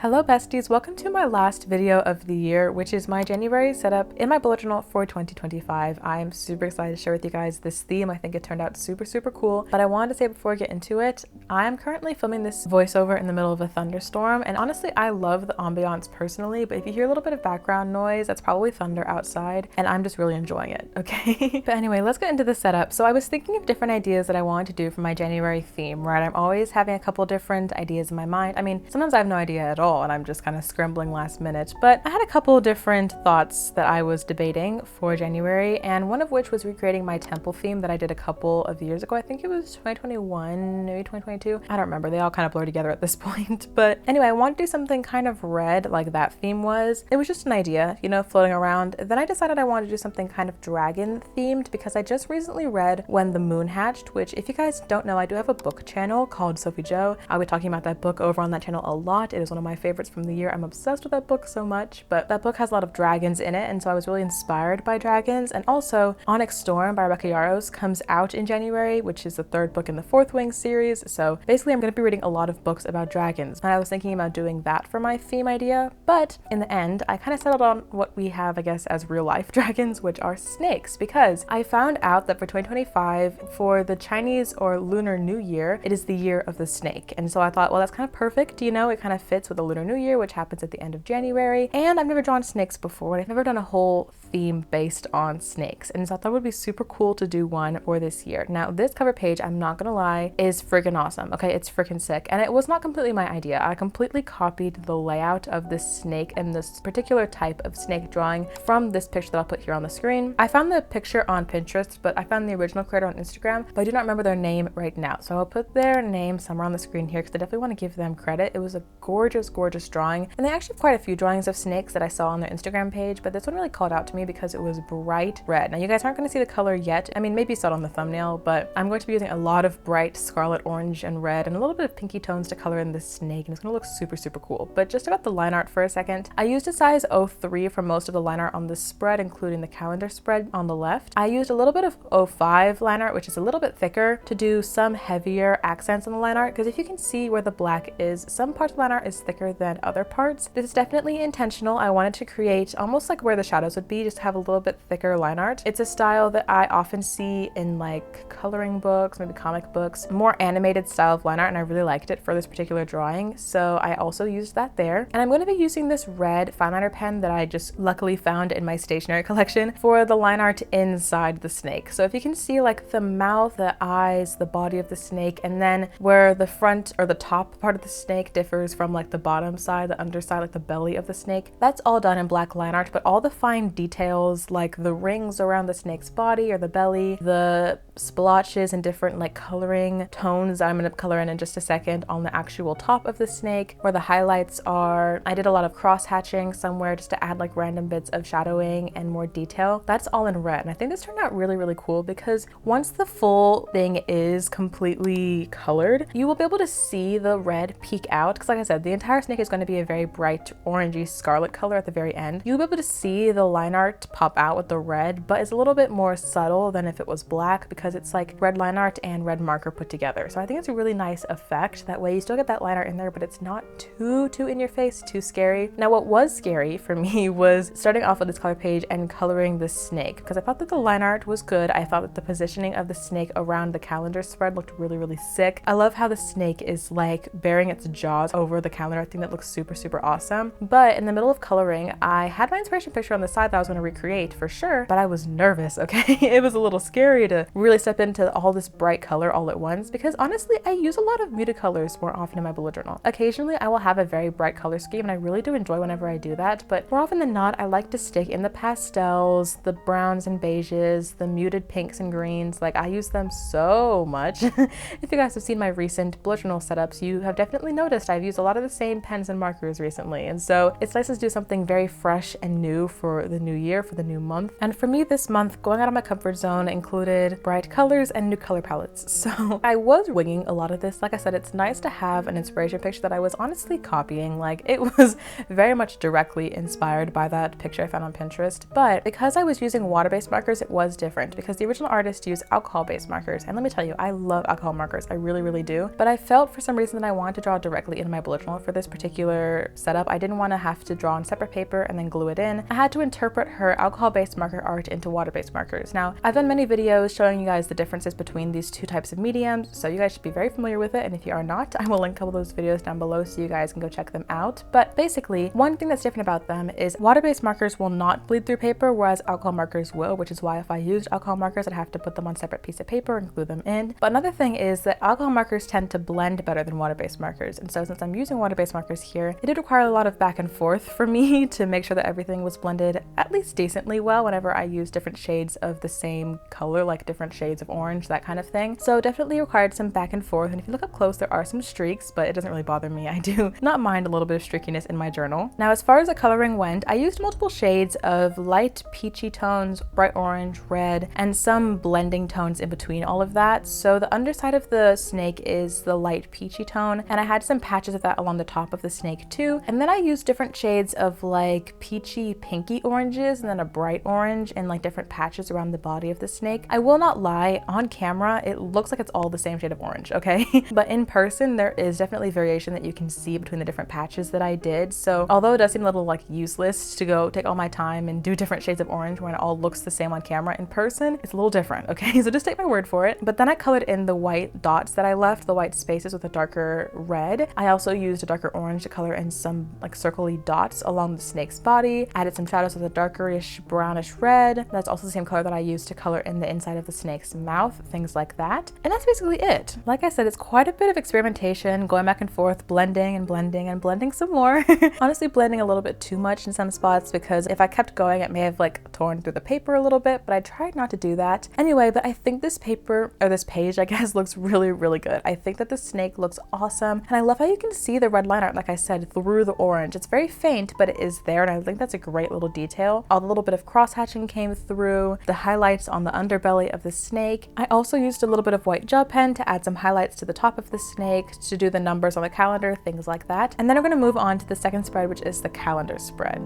Hello besties, welcome to my last video of the year, which is my January setup in my bullet journal for 2025. I am super excited to share with you guys this theme. I think it turned out super cool, but I wanted to say before I get into it, I am currently filming this voiceover in the middle of a thunderstorm, and honestly I love the ambiance personally, but if you hear a little bit of background noise, that's probably thunder outside, and I'm just really enjoying it, okay? But anyway, let's get into the setup. So I was thinking of different ideas that I wanted to do for my January theme, right? I'm always having a couple different ideas in my mind. I mean, sometimes I have no idea at all, and I'm just kind of scrambling last minute, but I had a couple different thoughts that I was debating for January, and one of which was recreating my temple theme that I did a couple of years ago. I think it was 2021, maybe 2022. I don't remember. They all kind of blur together at this point. But anyway, I wanted to do something kind of red like that theme was. It was just an idea, you know, floating around. Then I decided I wanted to do something kind of dragon themed because I just recently read When the Moon Hatched, which if you guys don't know, I do have a book channel called Sophie. I'll be talking about that book over on that channel a lot. It is one of my favorites from the year. I'm obsessed with that book so much, but that book has a lot of dragons in it, and so I was really inspired by dragons. And also Onyx Storm by Rebecca Yarros comes out in January, which is the third book in the Fourth Wing series. So basically I'm going to be reading a lot of books about dragons, and I was thinking about doing that for my theme idea, but in the end I kind of settled on what we have, I guess, as real life dragons, which are snakes, because I found out that for 2025, for the Chinese or Lunar New Year, it is the year of the snake. And so I thought, well, that's kind of perfect, you know, it kind of fits with the Lunar New Year, which happens at the end of January, and I've never drawn snakes before, and I've never done a whole theme based on snakes, and so I thought it would be super cool to do one for this year. Now this cover page, I'm not gonna lie, is freaking awesome. Okay, it's freaking sick, and it was not completely my idea. I completely copied the layout of this snake and this particular type of snake drawing from this picture that I'll put here on the screen. I found the picture on Pinterest, but I found the original creator on Instagram, but I do not remember their name right now, so I'll put their name somewhere on the screen here because I definitely want to give them credit. It was a gorgeous drawing, and they actually have quite a few drawings of snakes that I saw on their Instagram page, but this one really called out to me because it was bright red. Now you guys aren't going to see the color yet. I mean, maybe you saw it on the thumbnail, but I'm going to be using a lot of bright scarlet, orange, and red, and a little bit of pinky tones to color in this snake, and it's going to look super cool. But just about the line art for a second, I used a size 03 for most of the line art on this spread, including the calendar spread on the left. I used a little bit of 05 line art, which is a little bit thicker, to do some heavier accents on the line art, because if you can see where the black is, some parts of the line art is thicker than other parts. This is definitely intentional. I wanted to create almost like where the shadows would be, just to have a little bit thicker line art. It's a style that I often see in like coloring books, maybe comic books, more animated style of line art, and I really liked it for this particular drawing, so I also used that there. And I'm going to be using this red fine liner pen that I just luckily found in my stationery collection for the line art inside the snake. So if you can see like the mouth, the eyes, the body of the snake, and then where the front or the top part of the snake differs from like the bottom side, the underside, like the belly of the snake, that's all done in black line art, but all the fine details like the rings around the snake's body or the belly, the splotches and different like coloring tones I'm going to color in just a second on the actual top of the snake, where the highlights are. I did a lot of cross hatching somewhere just to add like random bits of shadowing and more detail. That's all in red, and I think this turned out really cool because once the full thing is completely colored, you will be able to see the red peek out, because like I said, the entire snake is going to be a very bright orangey scarlet color at the very end. You'll be able to see the line art pop out with the red, but it's a little bit more subtle than if it was black because it's like red line art and red marker put together. So I think it's a really nice effect. That way you still get that line art in there, but it's not too in your face, too scary. Now what was scary for me was starting off with this color page and coloring the snake, because I thought that the line art was good. I thought that the positioning of the snake around the calendar spread looked really sick. I love how the snake is like bearing its jaws over the calendar. I think that looks super awesome. But in the middle of coloring, I had my inspiration picture on the side that I was going to recreate for sure, but I was nervous, okay? It was a little scary to really step into all this bright color all at once, because honestly I use a lot of muted colors more often in my bullet journal. Occasionally I will have a very bright color scheme, and I really do enjoy whenever I do that, but more often than not I like to stick in the pastels, the browns and beiges, the muted pinks and greens. Like I use them so much. If you guys have seen my recent bullet journal setups, you have definitely noticed I've used a lot of the same pens and markers recently, and so it's nice to do something very fresh and new for the new year, for the new month. And for me this month, going out of my comfort zone included bright colors and new color palettes. So I was winging a lot of this. Like I said, it's nice to have an inspiration picture that I was honestly copying. Like it was very much directly inspired by that picture I found on Pinterest, but because I was using water-based markers, it was different because the original artist used alcohol-based markers, and let me tell you, I love alcohol markers. I really do, but I felt for some reason that I wanted to draw directly in my bullet journal for this particular setup, I didn't want to have to draw on separate paper and then glue it in. I had to interpret her alcohol-based marker art into water-based markers. Now, I've done many videos showing you guys the differences between these two types of mediums, so you guys should be very familiar with it, and if you are not, I will link a couple of those videos down below so you guys can go check them out. But basically, one thing that's different about them is water-based markers will not bleed through paper, whereas alcohol markers will, which is why if I used alcohol markers, I'd have to put them on separate piece of paper and glue them in. But another thing is that alcohol markers tend to blend better than water-based markers, and so since I'm using water-based markers here, it did require a lot of back and forth for me to make sure that everything was blended at least decently well whenever I use different shades of the same color, like different shades of orange, that kind of thing. So definitely required some back and forth, and if you look up close, there are some streaks, but it doesn't really bother me. I do not mind a little bit of streakiness in my journal. Now, as far as the coloring went, I used multiple shades of light peachy tones, bright orange, red, and some blending tones in between all of that. So the underside of the snake is the light peachy tone, and I had some patches of that along the top of the snake too. And then I used different shades of like peachy pinky oranges and then a bright orange in like different patches around the body of the snake. I will not lie, on camera it looks like it's all the same shade of orange, okay? But in person there is definitely variation that you can see between the different patches that I did. So although it does seem a little like useless to go take all my time and do different shades of orange when it all looks the same on camera, in person it's a little different, okay? So just take my word for it. But then I colored in the white dots that I left, the white spaces, with a darker red. I also used a darker orange to color in some like circly dots along the snake's body. Added some shadows with a darkerish brownish red. That's also the same color that I used to color in the inside of the snake's mouth, things like that. And that's basically it. Like I said, it's quite a bit of experimentation, going back and forth, blending and blending and blending some more. Honestly, blending a little bit too much in some spots because if I kept going, it may have like torn through the paper a little bit, but I tried not to do that. Anyway, but I think this paper, or this page, I guess, looks really, really good. I think that the snake looks awesome. And I love how you can see the red line art, like I said, through the orange. It's very faint, but it is there. And I think that's a great little detail. All the little bit of cross hatching came through, the highlights on the underbelly of the snake. I also used a little bit of white gel pen to add some highlights to the top of the snake, to do the numbers on the calendar, things like that. And then we're going to move on to the second spread, which is the calendar spread.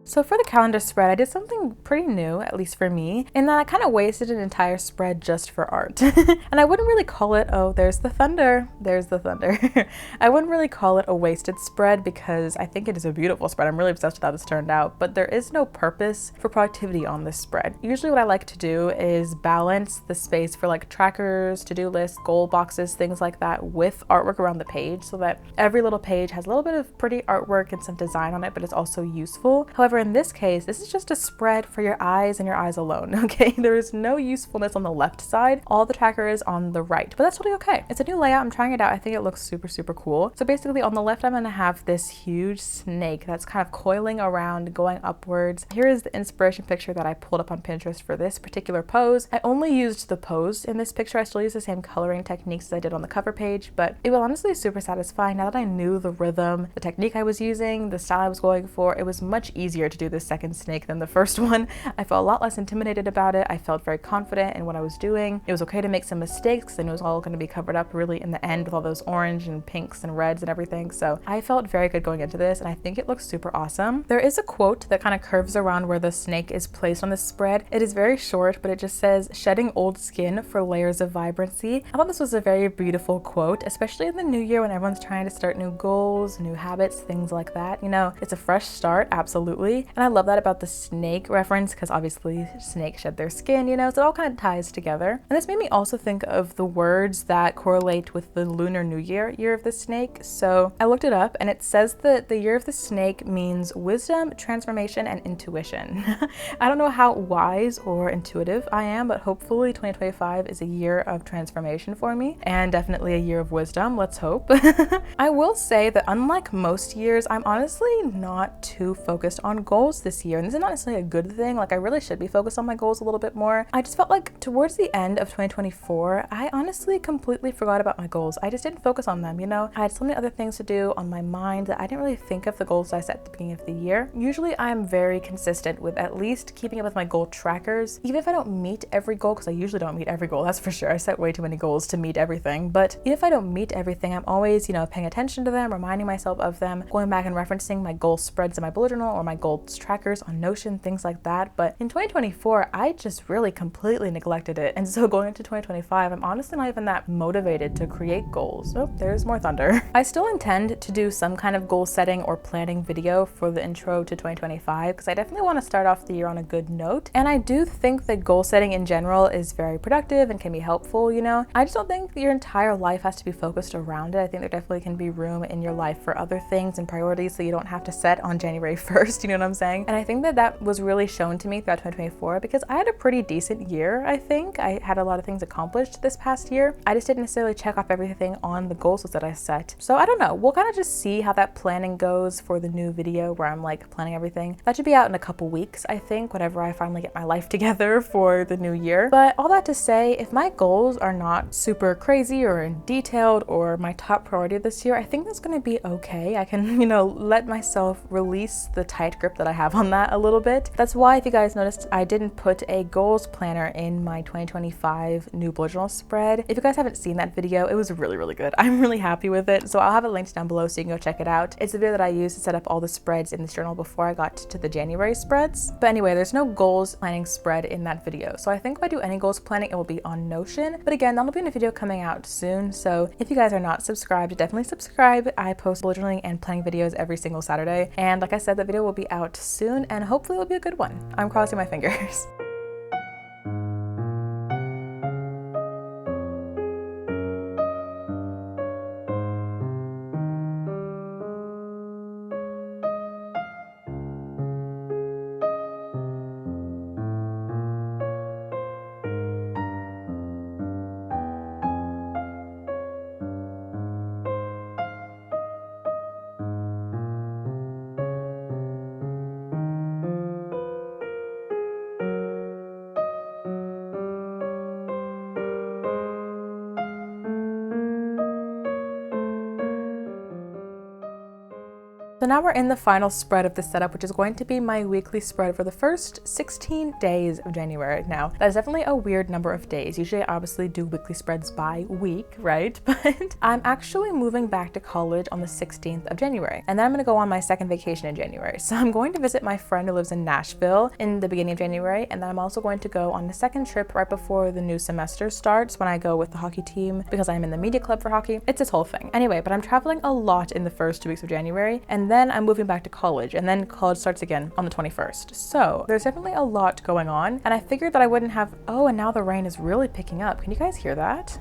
So for the calendar spread, I did something pretty new, at least for me, in that I kind of wasted an entire spread just for art. And I wouldn't really call it, oh, there's the thunder. I wouldn't really call it a wasted spread because I think it is a beautiful spread. I'm really obsessed with how this turned out, but there is no purpose for productivity on this spread. Usually what I like to do is balance the space for like trackers, to-do lists, goal boxes, things like that with artwork around the page so that every little page has a little bit of pretty artwork and some design on it, but it's also useful. However, in this case, this is just a spread for your eyes and your eyes alone, okay? There is no usefulness on the left side. All the tracker is on the right, but that's totally okay. It's a new layout. I'm trying it out. I think it looks super, super cool. So basically on the left, I'm gonna have this huge snake that's kind of coiling around, going upwards. Here is the inspiration picture that I pulled up on Pinterest for this particular pose. I only used the pose in this picture. I still use the same coloring techniques as I did on the cover page, but it was honestly super satisfying. Now that I knew the rhythm, the technique I was using, the style I was going for, it was much easier to do this second snake than the first one. I felt a lot less intimidated about it. I felt very confident in what I was doing. It was okay to make some mistakes and it was all going to be covered up really in the end with all those orange and pinks and reds and everything. So I felt very good going into this and I think it looks super awesome. There is a quote that kind of curves around where the snake is placed on this spread. It is very short, but it just says, "Shedding old skin for layers of vibrancy." I thought this was a very beautiful quote, especially in the new year when everyone's trying to start new goals, new habits, things like that. You know, it's a fresh start, absolutely. January. And I love that about the snake reference because obviously snakes shed their skin, you know, so it all kind of ties together. And this made me also think of the words that correlate with the Lunar New Year, Year of the Snake. So I looked it up and it says that the Year of the Snake means wisdom, transformation, and intuition. I don't know how wise or intuitive I am, but hopefully 2025 is a year of transformation for me and definitely a year of wisdom. Let's hope. I will say that unlike most years, I'm honestly not too focused on goals this year. And this is not necessarily a good thing. Like I really should be focused on my goals a little bit more. I just felt like towards the end of 2024, I honestly completely forgot about my goals. I just didn't focus on them, you know? I had so many other things to do on my mind that I didn't really think of the goals I set at the beginning of the year. Usually I'm very consistent with at least keeping up with my goal trackers, even if I don't meet every goal, because I usually don't meet every goal, that's for sure. I set way too many goals to meet everything. But even if I don't meet everything, I'm always, you know, paying attention to them, reminding myself of them, going back and referencing my goal spreads in my bullet journal or my goals trackers on Notion, things like that. But in 2024, I just really completely neglected it. And so going into 2025, I'm honestly not even that motivated to create goals. Oh, there's more thunder. I still intend to do some kind of goal setting or planning video for the intro to 2025 because I definitely want to start off the year on a good note. And I do think that goal setting in general is very productive and can be helpful, you know. I just don't think your entire life has to be focused around it. I think there definitely can be room in your life for other things and priorities so you don't have to set on January 1st, you know what I'm saying? And I think that that was really shown to me throughout 2024 because I had a pretty decent year, I think. I had a lot of things accomplished this past year. I just didn't necessarily check off everything on the goals that I set. So I don't know, we'll kind of just see how that planning goes for the new video where I'm like planning everything. That should be out in a couple weeks, I think, whenever I finally get my life together for the new year. But all that to say, if my goals are not super crazy or detailed or my top priority this year, I think that's going to be okay. I can, you know, let myself release the tight grip that I have on that a little bit. That's why, if you guys noticed, I didn't put a goals planner in my 2025 new bullet journal spread. If you guys haven't seen that video, it was really, really good. I'm really happy with it. So I'll have it linked down below so you can go check it out. It's the video that I used to set up all the spreads in this journal before I got to the January spreads. But anyway, there's no goals planning spread in that video. So I think if I do any goals planning, it will be on Notion. But again, that'll be in a video coming out soon. So if you guys are not subscribed, definitely subscribe. I post bullet journaling and planning videos every single Saturday. And like I said, the video will be out soon and hopefully it'll be a good one. I'm crossing my fingers. So now we're in the final spread of this setup, which is going to be my weekly spread for the first 16 days of January. Now, that is definitely a weird number of days. Usually I obviously do weekly spreads by week, right? But I'm actually moving back to college on the 16th of January. And then I'm gonna go on my second vacation in January. So I'm going to visit my friend who lives in Nashville in the beginning of January. And then I'm also going to go on the second trip right before the new semester starts when I go with the hockey team because I'm in the media club for hockey. It's this whole thing. Anyway, but I'm traveling a lot in the first 2 weeks of January. And then I'm moving back to college, and then college starts again on the 21st. So there's definitely a lot going on, and I figured that I wouldn't have, oh, and now the rain is really picking up. Can you guys hear that?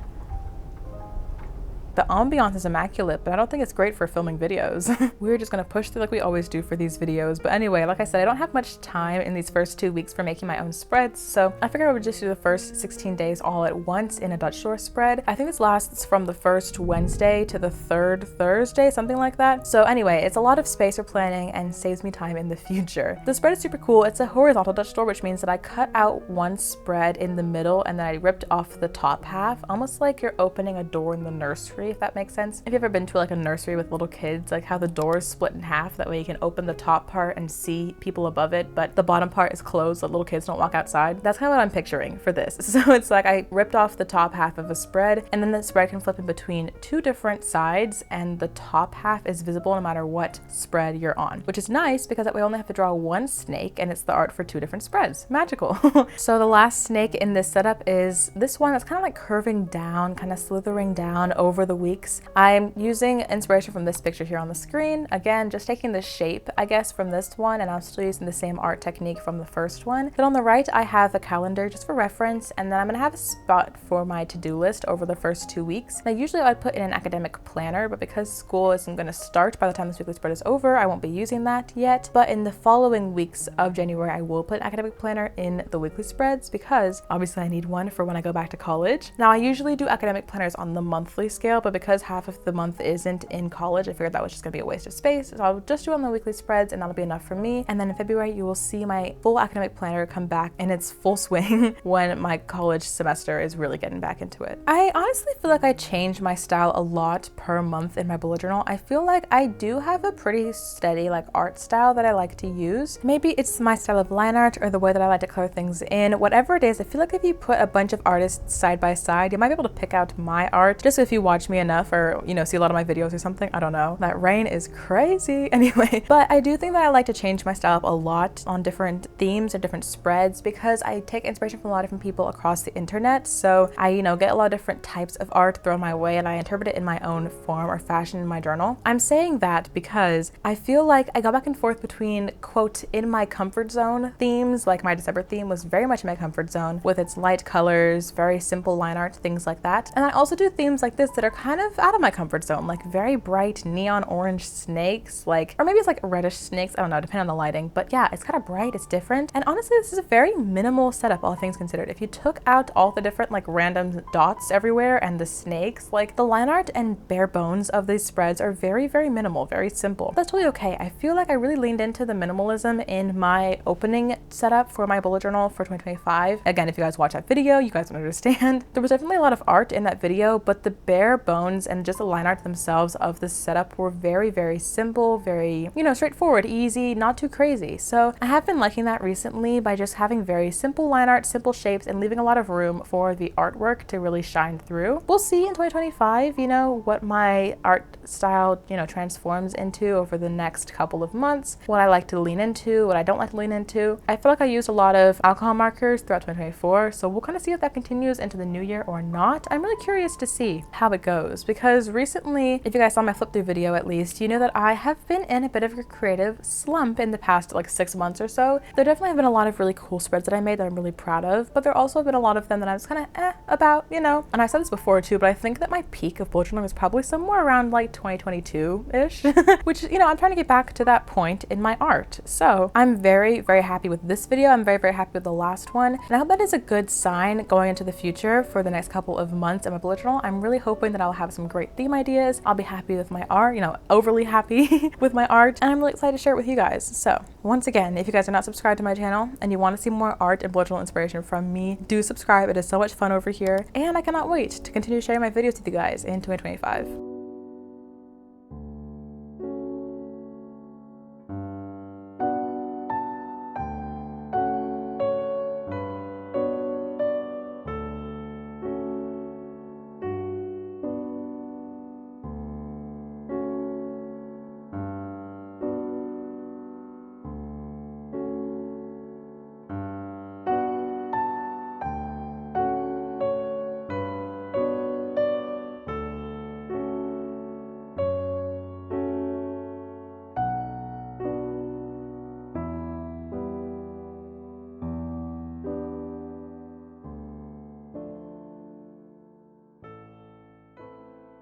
The ambiance is immaculate, but I don't think it's great for filming videos. We're just gonna push through like we always do for these videos. But anyway, like I said, I don't have much time in these first 2 weeks for making my own spreads, so I figured I would just do the first 16 days all at once in a Dutch store spread. I think this lasts from the first Wednesday to the third Thursday, something like that. So anyway, it's a lot of space for planning and saves me time in the future. The spread is super cool. It's a horizontal Dutch store, which means that I cut out one spread in the middle and then I ripped off the top half, almost like you're opening a door in the nursery, if that makes sense. If you've ever been to like a nursery with little kids, like how the door is split in half, that way you can open the top part and see people above it, but the bottom part is closed so little kids don't walk outside. That's kind of what I'm picturing for this. So it's like I ripped off the top half of a spread, and then the spread can flip in between two different sides, and the top half is visible no matter what spread you're on, which is nice because that way I only have to draw one snake and it's the art for two different spreads. Magical. So the last snake in this setup is this one that's kind of like curving down, kind of slithering down over the weeks. I'm using inspiration from this picture here on the screen. Again, just taking the shape, I guess, from this one, and I'm still using the same art technique from the first one. Then on the right, I have a calendar just for reference, and then I'm gonna have a spot for my to-do list over the first 2 weeks. Now, usually I'd put in an academic planner, but because school isn't gonna start by the time this weekly spread is over, I won't be using that yet. But in the following weeks of January, I will put an academic planner in the weekly spreads because obviously I need one for when I go back to college. Now, I usually do academic planners on the monthly scale, but because half of the month isn't in college, I figured that was just gonna be a waste of space. So I'll just do it on the weekly spreads and that'll be enough for me. And then in February, you will see my full academic planner come back in its full swing when my college semester is really getting back into it. I honestly feel like I change my style a lot per month in my bullet journal. I feel like I do have a pretty steady like art style that I like to use. Maybe it's my style of line art or the way that I like to color things in. Whatever it is, I feel like if you put a bunch of artists side by side, you might be able to pick out my art just if you watch me enough or, you know, see a lot of my videos or something. I don't know. That rain is crazy. Anyway, but I do think that I like to change my style up a lot on different themes or different spreads because I take inspiration from a lot of different people across the internet. So I, you know, get a lot of different types of art thrown my way and I interpret it in my own form or fashion in my journal. I'm saying that because I feel like I go back and forth between, quote, in my comfort zone themes, like my December theme was very much in my comfort zone with its light colors, very simple line art, things like that. And I also do themes like this that are kind of out of my comfort zone, like very bright neon orange snakes, like, or maybe it's like reddish snakes, I don't know, depending on the lighting, but yeah, it's kind of bright, it's different. And honestly, this is a very minimal setup, all things considered. If you took out all the different like random dots everywhere and the snakes, like the line art and bare bones of these spreads are very, very minimal, very simple. That's totally okay. I feel like I really leaned into the minimalism in my opening setup for my bullet journal for 2025. Again, if you guys watch that video, you guys will understand. There was definitely a lot of art in that video, but the bare bones and just the line art themselves of the setup were very, very simple, very, you know, straightforward, easy, not too crazy. So I have been liking that recently by just having very simple line art, simple shapes, and leaving a lot of room for the artwork to really shine through. We'll see in 2025, you know, what my art style, you know, transforms into over the next couple of months, what I like to lean into, what I don't like to lean into. I feel like I used a lot of alcohol markers throughout 2024, so we'll kind of see if that continues into the new year or not. I'm really curious to see how it goes because recently, if you guys saw my flip through video at least, you know that I have been in a bit of a creative slump in the past like 6 months or so. There definitely have been a lot of really cool spreads that I made that I'm really proud of, but there also have been a lot of them that I was kind of about, you know. And I said this before too, but I think that my peak of bullet journaling was probably somewhere around like 2022-ish, which, you know, I'm trying to get back to that point in my art. So I'm very, very happy with this video. I'm very, very happy with the last one. And I hope that is a good sign going into the future for the next couple of months in my bullet journal. I'm really hoping that I'll have some great theme ideas. I'll be happy with my art, you know, overly happy with my art. And I'm really excited to share it with you guys. So once again, if you guys are not subscribed to my channel and you want to see more art and bullet journal inspiration from me, do subscribe. It is so much fun over here. And I cannot wait to continue sharing my videos with you guys in 2025.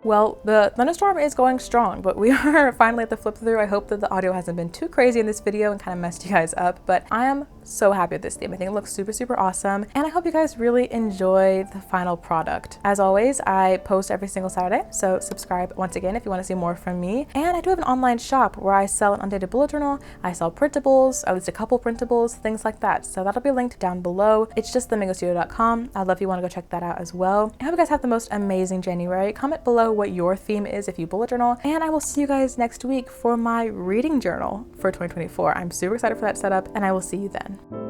Well, the thunderstorm is going strong, but we are finally at the flip through. I hope that the audio hasn't been too crazy in this video and kind of messed you guys up, but I am so happy with this theme. I think it looks super, super awesome. And I hope you guys really enjoy the final product. As always, I post every single Saturday, so subscribe once again if you want to see more from me. And I do have an online shop where I sell an undated bullet journal. I sell printables, at least a couple printables, things like that. So that'll be linked down below. It's just themangostudio.com. I'd love if you want to go check that out as well. I hope you guys have the most amazing January. Comment below what your theme is if you bullet journal, and I will see you guys next week for my reading journal for 2024. I'm super excited for that setup, and I will see you then.